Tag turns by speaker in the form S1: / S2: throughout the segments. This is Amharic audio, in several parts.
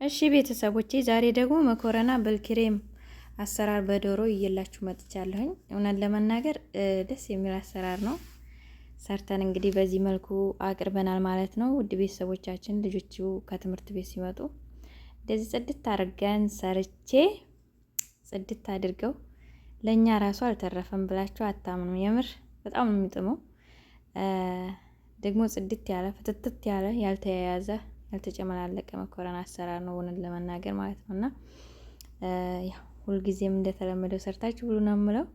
S1: እሺ ቤተሰቦቼ ዛሬ ደግሞ መኮረና በልክሬም አሰራር በዶሮ እየላችሁ መጥቻለሁኝ። እውነት ለመናገር ደስ የሚል አሰራር ነው። ሰርተን እንግዲህ በዚህ መልኩ አቅርበናል ማለት ነው። ውድ ቤተሰቦቻችን ልጆቹ ከትምህርት ቤት ሲመጡ እንደዚህ ጽድት አድርገን ሰርቼ ጽድት አድርገው ለኛ ራሱ አልተረፈም ብላችሁ አታምኑ። የምር በጣም ነው የሚጥመው። ደግሞ ጽድት ያለ ፍትትት ያለ ያልተያያዘ ያልተጨመላለቀ መኮረና አሰራር ነው እውነት ለመናገር ማለት ነውና ያው ሁልጊዜም እንደተለመደው ሰርታችሁ ብሉ ነው የምለው።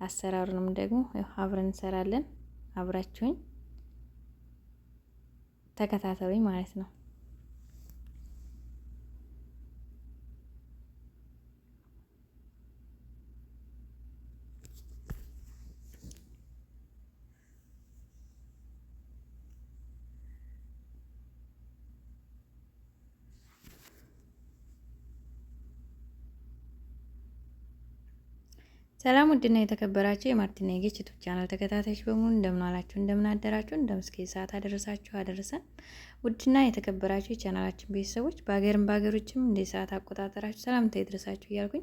S1: አሰራሩንም ደግሞ አብረን እንሰራለን። አብራችሁኝ ተከታተሉኝ ማለት ነው። ሰላም ውድና የተከበራችሁ የማርቲና የጌች ዩቲዩብ ቻናል ተከታታዮች በሙሉ እንደምን አላችሁ፣ እንደምን አደራችሁ፣ እንደምስኪ ሰዓት አደረሳችሁ አደረሰን። ውድና የተከበራችሁ የቻናላችን ቤተሰቦች በሀገርም በሀገሮችም እንደ ሰዓት አቆጣጠራችሁ ሰላምታ ይድረሳችሁ እያልኩኝ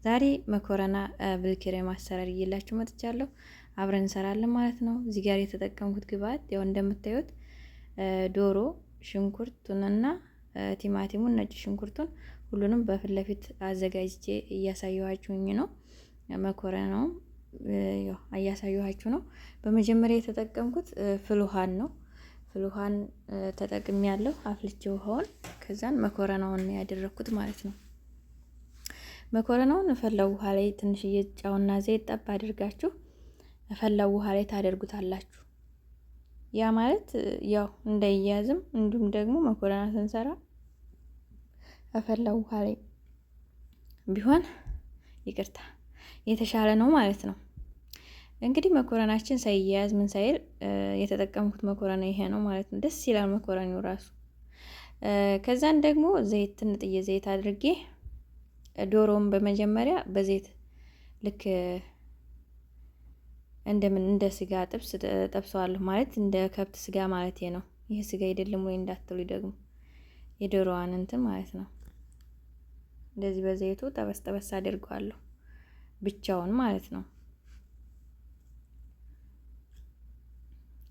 S1: ዛሬ መኮረና በልክሬም አሰራር እየላችሁ መጥቻለሁ። አብረን እንሰራለን ማለት ነው። እዚህ ጋር የተጠቀምኩት ግብአት ያው እንደምታዩት ዶሮ፣ ሽንኩርቱንና ቲማቲሙን፣ ነጭ ሽንኩርቱን ሁሉንም በፊት ለፊት አዘጋጅቼ እያሳየኋችሁኝ ነው። መኮረናው ያው እያሳየኋችሁ ነው። በመጀመሪያ የተጠቀምኩት ፍል ውሃን ነው። ፍል ውሃን ተጠቅሜያለሁ። አፍልቼ ውሃውን ከዛን መኮረናውን ያደረኩት ማለት ነው። መኮረናውን ፈላው ውሃ ላይ ትንሽዬ ጨውና ዘይት ጠብ አድርጋችሁ ፈላው ውሃ ላይ ታደርጉታላችሁ። ያ ማለት ያው እንዳይያዝም እንዲሁም ደግሞ መኮረና ስንሰራ ፈላው ውሃ ላይ ቢሆን ይቅርታ የተሻለ ነው ማለት ነው። እንግዲህ መኮረናችን ሳይያያዝ ምን ሳይል የተጠቀምኩት መኮረና ይሄ ነው ማለት ነው። ደስ ይላል መኮረናው ራሱ። ከዛን ደግሞ ዘይት ትንጥዬ ዘይት አድርጌ ዶሮውን በመጀመሪያ በዘይት ልክ እንደ ስጋ ጥብስ ጠብሰዋለሁ ማለት እንደ ከብት ስጋ ማለት ነው። ይሄ ስጋ አይደለም ወይ እንዳትሉ ደግሞ የዶሮዋን እንትን ማለት ነው። እንደዚህ በዘይቱ ጠበስ ጠበስ አድርገዋለሁ ብቻውን ማለት ነው።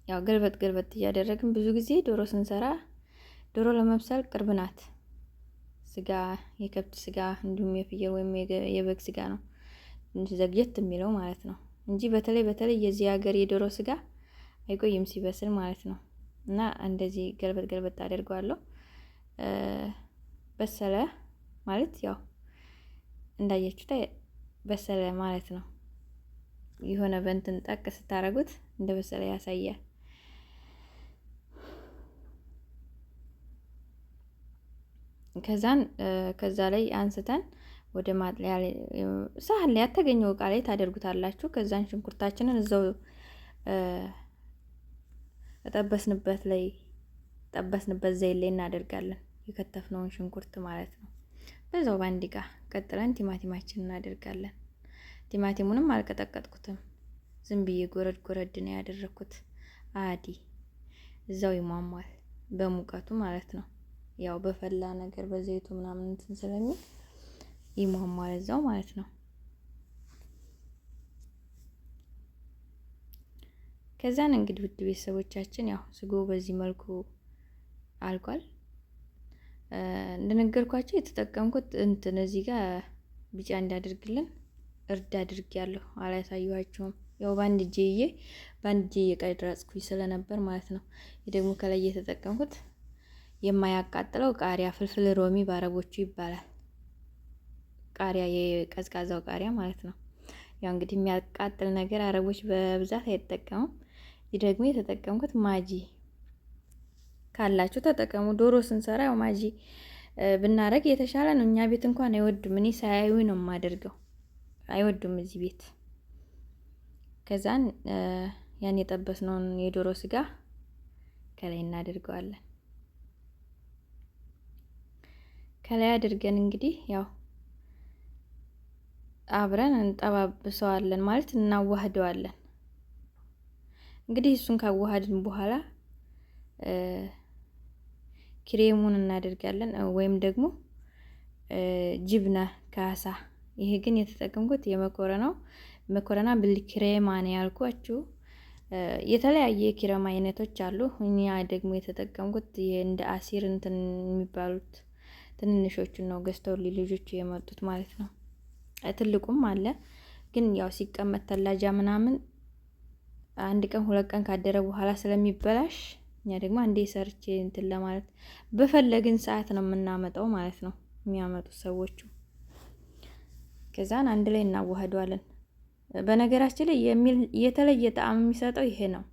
S1: ያው ገልበጥ ገልበጥ እያደረግን ብዙ ጊዜ ዶሮ ስንሰራ ዶሮ ለመብሰል ቅርብ ናት። ስጋ የከብት ስጋ እንዲሁም የፍየል ወይም የበግ ስጋ ነው ዘግየት የሚለው ማለት ነው እንጂ በተለይ የዚህ ሀገር የዶሮ ስጋ አይቆይም ሲበስል ማለት ነው። እና እንደዚህ ገልበጥ ገልበጥ አደርገዋለሁ። በሰለ ማለት ያው እንዳያችሁት በሰለ ማለት ነው። የሆነ በእንትን ጠቅ ስታረጉት እንደ በሰለ ያሳያል። ከዛ ላይ አንስተን ወደ ማጥለያ ሳህን ላይ ያተገኘው እቃ ላይ ታደርጉታላችሁ። ከዛን ሽንኩርታችንን እዛው ጠበስንበት ዘይት ላይ እናደርጋለን። የከተፍነውን ሽንኩርት ማለት ነው። በዛው ባንዲ ጋር ቀጥለን ቲማቲማችንን እናደርጋለን። ቲማቲሙንም አልቀጠቀጥኩትም፣ ዝም ብዬ ጎረድ ነው ያደረኩት። አዲ እዛው ይሟሟል በሙቀቱ ማለት ነው። ያው በፈላ ነገር በዘይቱ ምናምን እንትን ስለሚል ይሟሟል እዛው ማለት ነው። ከዛን እንግዲህ ውድ ቤተሰቦቻችን ያው ስጎ በዚህ መልኩ አልቋል። እንደነገርኳችሁ የተጠቀምኩት እንትን እዚህ ጋር ቢጫ እንዳደርግልን እርድ አድርጌያለሁ። አላሳየኋችሁም። ያው ባንድ እጄ እየቀረጽኩኝ ስለነበር ማለት ነው። ደግሞ ከላይ የተጠቀምኩት የማያቃጥለው ቃሪያ ፍልፍል ሮሚ በአረቦቹ ይባላል። ቃሪያ የቀዝቃዛው ቃሪያ ማለት ነው። ያው እንግዲህ የሚያቃጥል ነገር አረቦች በብዛት አይጠቀሙም። ይህ ደግሞ የተጠቀምኩት ማጂ ካላችሁ ተጠቀሙ። ዶሮ ስንሰራ ያው ማጂ ብናረግ የተሻለ ነው። እኛ ቤት እንኳን አይወዱም። እኔ ሳያዩ ነው የማደርገው። አይወዱም እዚህ ቤት። ከዛን ያን የጠበስነውን የዶሮ ስጋ ከላይ እናደርገዋለን። ከላይ አድርገን እንግዲህ ያው አብረን እንጠባብሰዋለን ማለት እናዋህደዋለን። እንግዲህ እሱን ካዋሃድን በኋላ ክሬሙን እናደርጋለን ወይም ደግሞ ጅብነ ካሳ። ይሄ ግን የተጠቀምኩት መኮረና ብልክሬማ ነው ያልኳችሁ። የተለያየ የክሬማ አይነቶች አሉ። እኛ ደግሞ የተጠቀምኩት እንደ አሲር እንትን የሚባሉት ትንንሾቹን ነው ገዝተው ልጆቹ የመጡት ማለት ነው። ትልቁም አለ ግን ያው ሲቀመጥ ተላጃ ምናምን 1 ቀን 2 ቀን ካደረ በኋላ ስለሚበላሽ እኛ ደግሞ አንዴ ሰርቼ እንትን ለማለት በፈለግን ሰዓት ነው የምናመጣው ማለት ነው የሚያመጡት ሰዎቹ። ከዛን አንድ ላይ እናዋህደዋለን። በነገራችን ላይ የተለየ ጣዕም የሚሰጠው ይሄ ነው።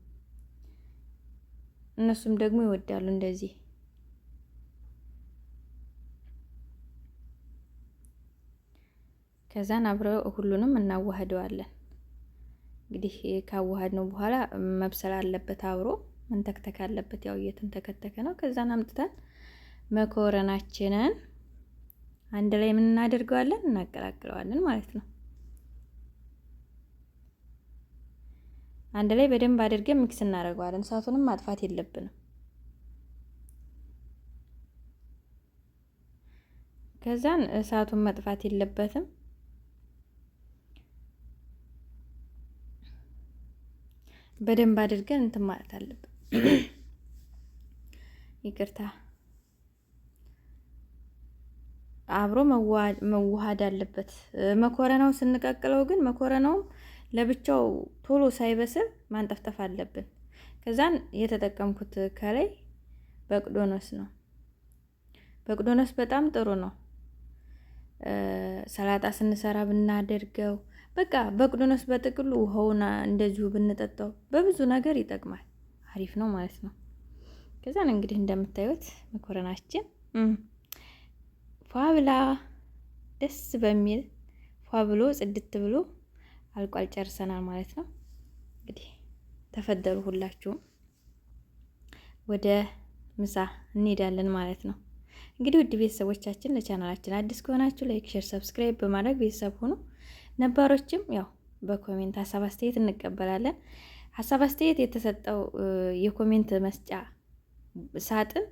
S1: እነሱም ደግሞ ይወዳሉ እንደዚህ። ከዛን አብረው ሁሉንም እናዋህደዋለን። እንግዲህ ካዋሃድ ነው በኋላ መብሰል አለበት፣ አብሮ መንተክተክ አለበት። ያው እየተንተከተከ ነው። ከዛን አምጥተን መኮረናችንን አንድ ላይ ምን እናደርገዋለን? እናቀላቅለዋለን ማለት ነው። አንድ ላይ በደንብ አድርገን ሚክስ እናደርገዋለን። እሳቱንም ማጥፋት የለብንም። ከዛን እሳቱን መጥፋት የለበትም። በደንብ አድርገን እንትን ማለት አለብን። ይቅርታ፣ አብሮ መዋሃድ አለበት። መኮረናው ስንቀቅለው ግን መኮረናውም ለብቻው ቶሎ ሳይበስል ማንጠፍጠፍ አለብን። ከዛን የተጠቀምኩት ከላይ በቅዶኖስ ነው። በቅዶኖስ በጣም ጥሩ ነው። ሰላጣ ስንሰራ ብናደርገው በቃ በቅዶኖስ በጥቅሉ ውሃውን እንደዚሁ ብንጠጣው በብዙ ነገር ይጠቅማል። አሪፍ ነው ማለት ነው። ከዛን እንግዲህ እንደምታዩት መኮረናችን ፏብላ ደስ በሚል ፏብሎ ጽድት ብሎ አልቋል። ጨርሰናል ማለት ነው። እንግዲህ ተፈደሉ ሁላችሁም። ወደ ምሳ እንሄዳለን ማለት ነው። እንግዲህ ውድ ቤተሰቦቻችን ለቻናላችን አዲስ ከሆናችሁ ላይክ፣ ሼር፣ ሰብስክራይብ በማድረግ ቤተሰብ ሁኑ። ነባሮችም ያው በኮሜንት ሀሳብ አስተያየት እንቀበላለን። ሀሳብ አስተያየት የተሰጠው የኮሜንት መስጫ ሳጥን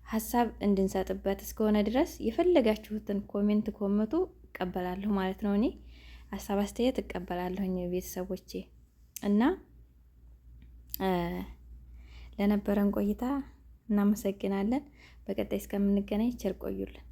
S1: ሀሳብ እንድንሰጥበት እስከሆነ ድረስ የፈለጋችሁትን ኮሜንት ኮመቱ እቀበላለሁ ማለት ነው። እኔ ሀሳብ አስተያየት እቀበላለሁኝ ቤተሰቦቼ እና ለነበረን ቆይታ እናመሰግናለን። በቀጣይ እስከምንገናኝ ቸር ቆዩልን።